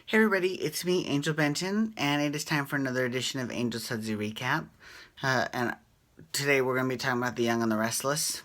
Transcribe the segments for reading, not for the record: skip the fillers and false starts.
Hey everybody, it's me, Angel Benton, and it is time for another edition of Angel Sudsy Recap. And today we're going to be talking about The Young and the Restless.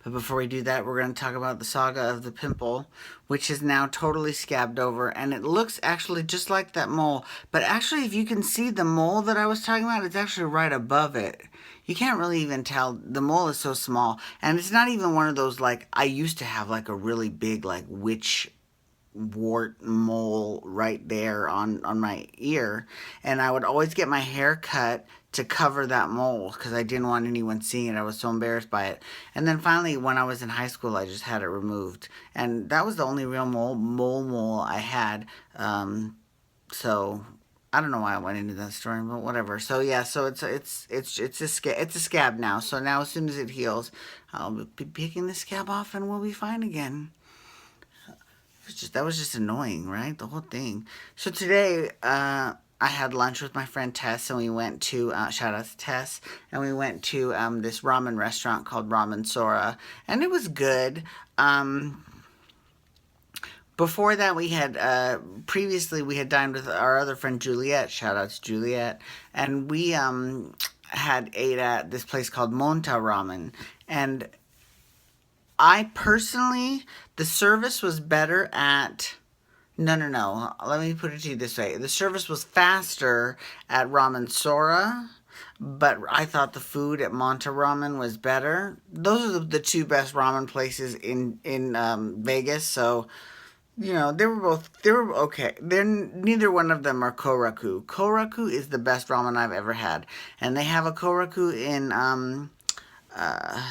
But before we do that, we're going to talk about the saga of the pimple, which is now totally scabbed over, and it looks actually just like that mole. But actually, if you can see the mole that I was talking about, it's actually right above it. You can't really even tell. The mole is so small, and it's not even one of those, like, I used to have like a really big, like, witch wart mole right there on my ear, and I would always get my hair cut to cover that mole because I didn't want anyone seeing it. I was so embarrassed by it. And then finally, when I was in high school, I just had it removed, and that was the only real mole I had. So I don't know why I went into that story, but whatever. So yeah, so it's a scab now. So now as soon as it heals, I'll be picking the scab off, and we'll be fine again. That was just annoying, right? The whole thing. So today, I had lunch with my friend Tess, and we went to shout out to Tess, and we went to this ramen restaurant called Ramen Sora, and it was good. Um, Before that, we had previously we had dined with our other friend Juliet. Shout out to Juliet, and we had ate at this place called Monta Ramen, and I personally, the service was better at. No, no, no. Let me put it to you this way. The service was faster at Ramen Sora, but I thought the food at Monta Ramen was better. Those are the two best ramen places in Vegas. So they were okay. They're neither one of them are Koraku. Koraku is the best ramen I've ever had, and they have a Koraku in uh,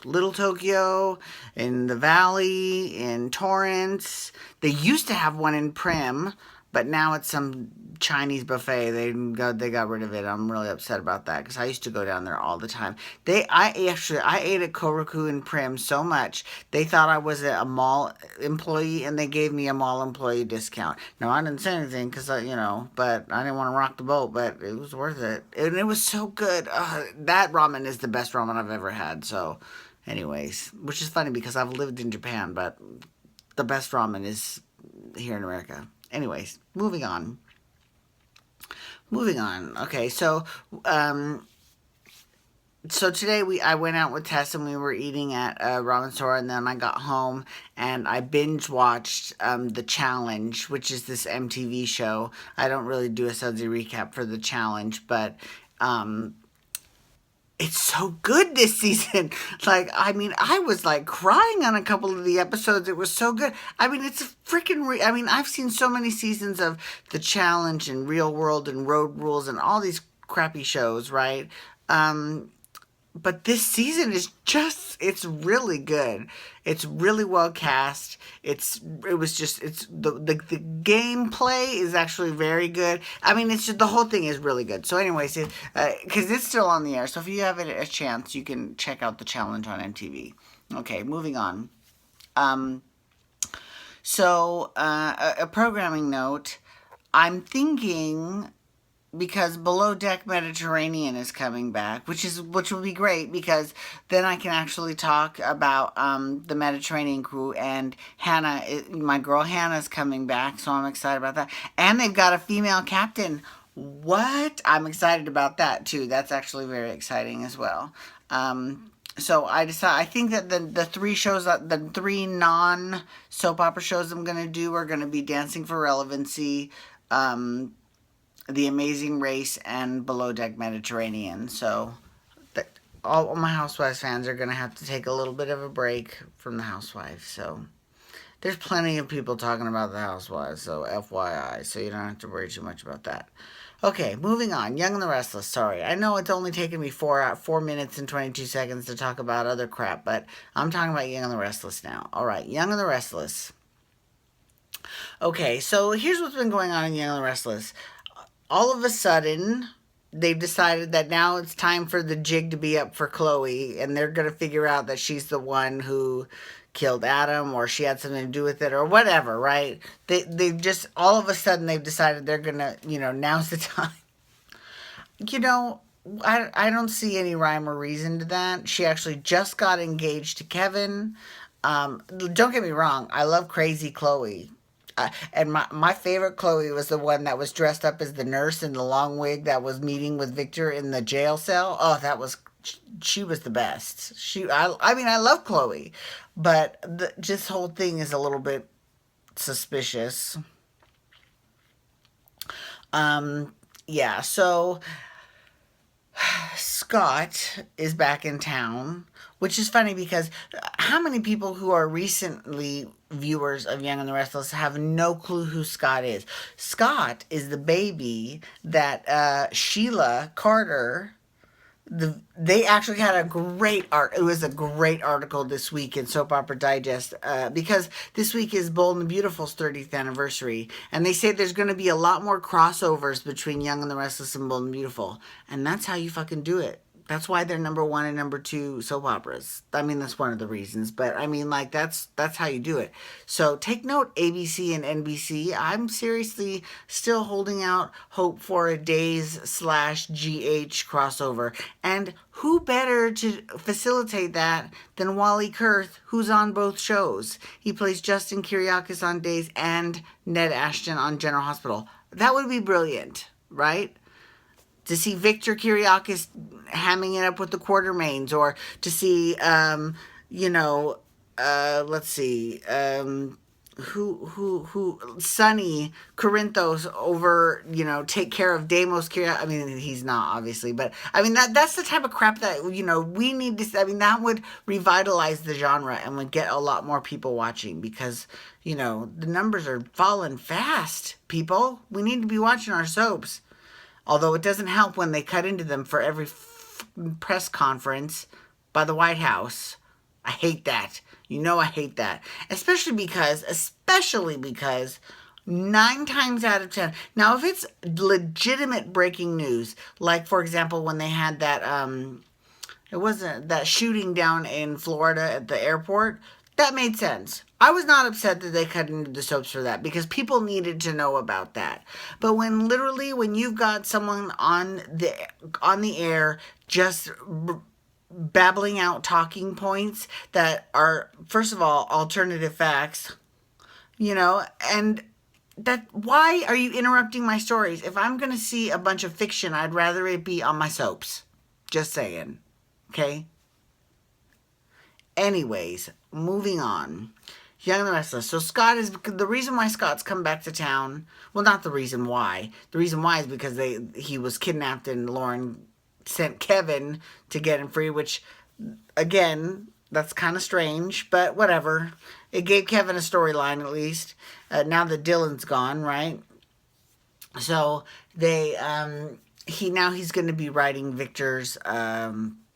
Little Tokyo, in the Valley, in Torrance. They used to have one in Prim, but now it's some Chinese buffet. They got rid of it. I'm really upset about that because I used to go down there all the time. I ate at Koraku in Prim so much they thought I was a mall employee, and they gave me a mall employee discount. No, I didn't say anything because but I didn't want to rock the boat. But it was worth it, and it was so good. That ramen is the best ramen I've ever had. So, anyways, which is funny because I've lived in Japan, but the best ramen is here in America. Anyways, moving on. Moving on. Okay, um, so today I went out with Tess, and we were eating at a ramen store, and then I got home and I binge watched the Challenge, which is this MTV show. I don't really do a Sudsy recap for the Challenge, but um, it's so good this season. Like, I mean, I was like crying on a couple of the episodes. It was so good. I mean, it's a freaking. I mean, I've seen so many seasons of The Challenge and Real World and Road Rules and all these crappy shows, right? Um, but this season is it's really good. It's really well cast. It's the gameplay is actually very good. I mean, it's just the whole thing is really good. So anyways, because it's still on the air, so if you have a chance, you can check out the Challenge on MTV. Okay, moving on. Um, a programming note. I'm thinking, because Below Deck Mediterranean is coming back, which will be great because then I can actually talk about the Mediterranean crew, and my girl Hannah's coming back, so I'm excited about that. And they've got a female captain. What? I'm excited about that too. That's actually very exciting as well. So I think that the three non soap opera shows I'm gonna do are gonna be Dancing for Relevancy, um, the Amazing Race, and Below Deck Mediterranean. So all my Housewives fans are going to have to take a little bit of a break from the Housewives. So there's plenty of people talking about the Housewives, so FYI. So you don't have to worry too much about that. Okay, moving on. Young and the Restless. Sorry, I know it's only taken me 4 minutes and 22 seconds to talk about other crap, but I'm talking about Young and the Restless now. All right, Young and the Restless. Okay, so here's what's been going on in Young and the Restless. All of a sudden, they've decided that now it's time for the jig to be up for Chloe, and they're going to figure out that she's the one who killed Adam, or she had something to do with it, or whatever, right? They just, all of a sudden, they've decided they're going to, now's the time. You know, I don't see any rhyme or reason to that. She actually just got engaged to Kevin. Don't get me wrong, I love Crazy Chloe. And my favorite Chloe was the one that was dressed up as the nurse in the long wig that was meeting with Victor in the jail cell. Oh, that was she was the best. I mean, I love Chloe, but this whole thing is a little bit suspicious. Um, yeah. So Scott is back in town, which is funny because how many people who are recently viewers of Young and the Restless have no clue who Scott is? Scott is the baby that Sheila Carter. They actually had a great art. It was a great article this week in Soap Opera Digest because this week is Bold and the Beautiful's 30th anniversary, and they say there's going to be a lot more crossovers between Young and the Restless and Bold and Beautiful, and that's how you fucking do it. That's why they're number one and number two soap operas. I mean, that's one of the reasons, but I mean, like that's how you do it. So take note, ABC and NBC. I'm seriously still holding out hope for a Days/GH crossover, and who better to facilitate that than Wally Kurth, who's on both shows? He plays Justin Kiriakis on Days and Ned Ashton on General Hospital. That would be brilliant, right? To see Victor Kiriakis hamming it up with the Quartermains, or to see, you know, let's see, Sonny Corinthos over, you know, take care of Deimos Kiriakis. I mean, he's not obviously, but I mean that's the type of crap that we need to. I mean, that would revitalize the genre and would get a lot more people watching because the numbers are falling fast. People, we need to be watching our soaps. Although it doesn't help when they cut into them for every press conference by the White House. I hate that. I hate that. Especially because 9 times out of 10. Now, if it's legitimate breaking news, like, for example, when they had that, it wasn't that shooting down in Florida at the airport, that made sense. I was not upset that they cut into the soaps for that because people needed to know about that. But when you've got someone on the air just babbling out talking points that are, first of all, alternative facts, and that, why are you interrupting my stories? If I'm going to see a bunch of fiction, I'd rather it be on my soaps. Just saying. Okay? Anyways, moving on. Young and the Restless. So Scott is the reason why Scott's come back to town. Well, not the reason why. The reason why is because he was kidnapped and Lauren sent Kevin to get him free, which, again, that's kind of strange, but whatever. It gave Kevin a storyline at least. Now that Dylan's gone, right? So he's going to be writing Victor's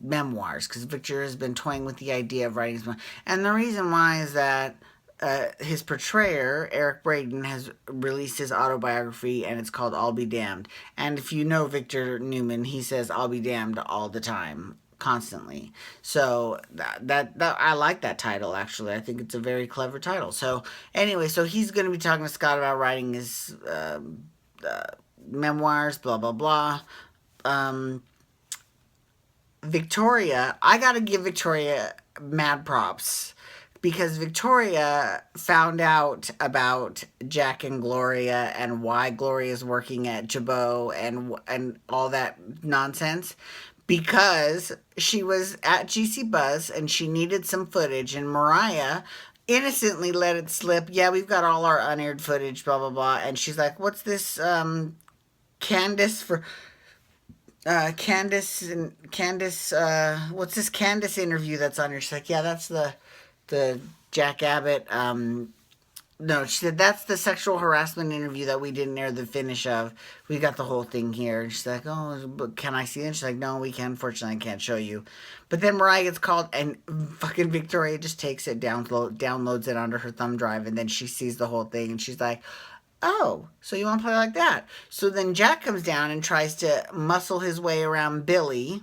memoirs because Victor has been toying with the idea of writing his memoirs. And the reason why is that his portrayer, Eric Braeden, has released his autobiography, and it's called I'll Be Damned. And if you know Victor Newman, he says I'll be damned all the time, constantly. So that I like that title, actually. I think it's a very clever title. So anyway, so he's going to be talking to Scott about writing his memoirs, blah, blah, blah. Victoria, I got to give Victoria mad props. Because Victoria found out about Jack and Gloria and why Gloria is working at Jabot and all that nonsense. Because she was at GC Buzz and she needed some footage, and Mariah innocently let it slip. Yeah, we've got all our unaired footage, blah, blah, blah. And she's like, what's this Candace what's this Candace interview that's on here? She's like, yeah, that's the Jack Abbott, no, she said, that's the sexual harassment interview that we didn't air the finish of. We got the whole thing here. And she's like, oh, but can I see it? And she's like, no, we can. Unfortunately, I can't show you. But then Mariah gets called, and fucking Victoria just takes it, downloads it onto her thumb drive, and then she sees the whole thing, and she's like, oh, so you want to play like that? So then Jack comes down and tries to muscle his way around Billy.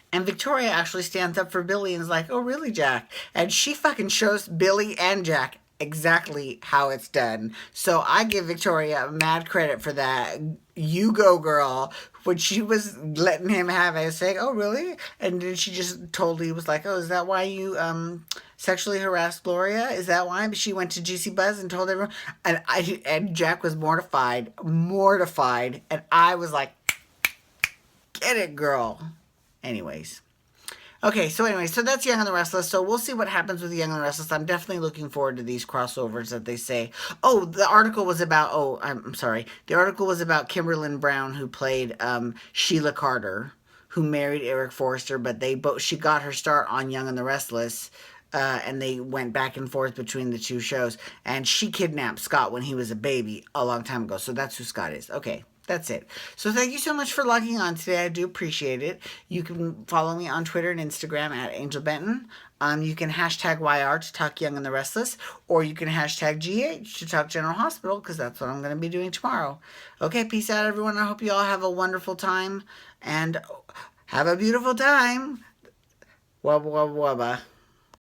And Victoria actually stands up for Billy and is like, oh, really, Jack? And she fucking shows Billy and Jack exactly how it's done. So I give Victoria mad credit for that. You go, girl. When she was letting him have it, I was saying, "Oh, really?" And then she just totally was like, "Oh, is that why you sexually harassed Gloria? Is that why?" But she went to Juicy Buzz and told everyone. And Jack was mortified, mortified, and I was like, "Get it, girl." Anyways. Okay, so anyway, so that's Young and the Restless. So we'll see what happens with Young and the Restless. I'm definitely looking forward to these crossovers that they say. Oh, the article was about. Oh, I'm sorry. The article was about Kimberlyn Brown, who played Sheila Carter, who married Eric Forrester, but they both she got her start on Young and the Restless. And they went back and forth between the two shows. And she kidnapped Scott when he was a baby a long time ago. So that's who Scott is. Okay, that's it. So thank you so much for logging on today. I do appreciate it. You can follow me on Twitter and Instagram at Angel Benton. You can hashtag YR to talk Young and the Restless, or you can hashtag GH to talk General Hospital, because that's what I'm going to be doing tomorrow. Okay, peace out, everyone. I hope you all have a wonderful time and have a beautiful time. Wubba wubba wubba.